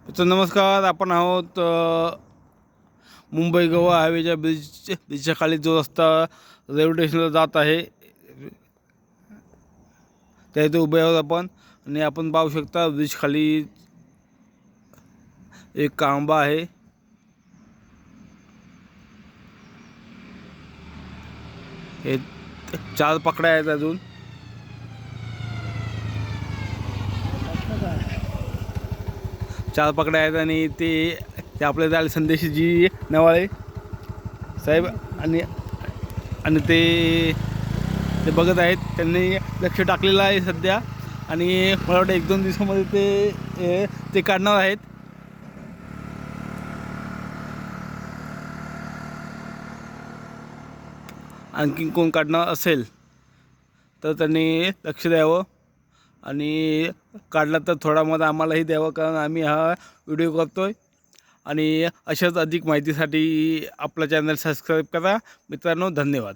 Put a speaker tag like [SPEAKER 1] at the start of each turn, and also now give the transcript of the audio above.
[SPEAKER 1] तर नमस्कार. आपण आहोत मुंबई गोवा हायवेच्या ब्रिजच्या खाली जो रस्ता रेल्वे स्टेशनला जात आहे त्या इथे उभे आहोत आपण. आणि आपण पाहू शकता ब्रिज खाली एक आंबा आहे. हे 4 पकड्या आहेत अजून. चार पकड्या आहेत आणि ते आपले झाले संदेशजी नवाळे साहेब आणि आणि ते बघत आहेत. त्यांनी लक्ष टाकलेलं आहे सध्या आणि मला वाटतं 1-2 दिवसामध्ये ते काढणार आहेत. आणखी कोण काढणार असेल तर त्यांनी लक्ष द्यावं आणि काढला तर थोडा मध्ये आम्हालाही द्यावं, कारण आम्ही हा व्हिडिओ करतो आहे. आणि अशाच अधिक माहितीसाठी आपला चॅनल सबस्क्राईब करा. मित्रांनो, धन्यवाद.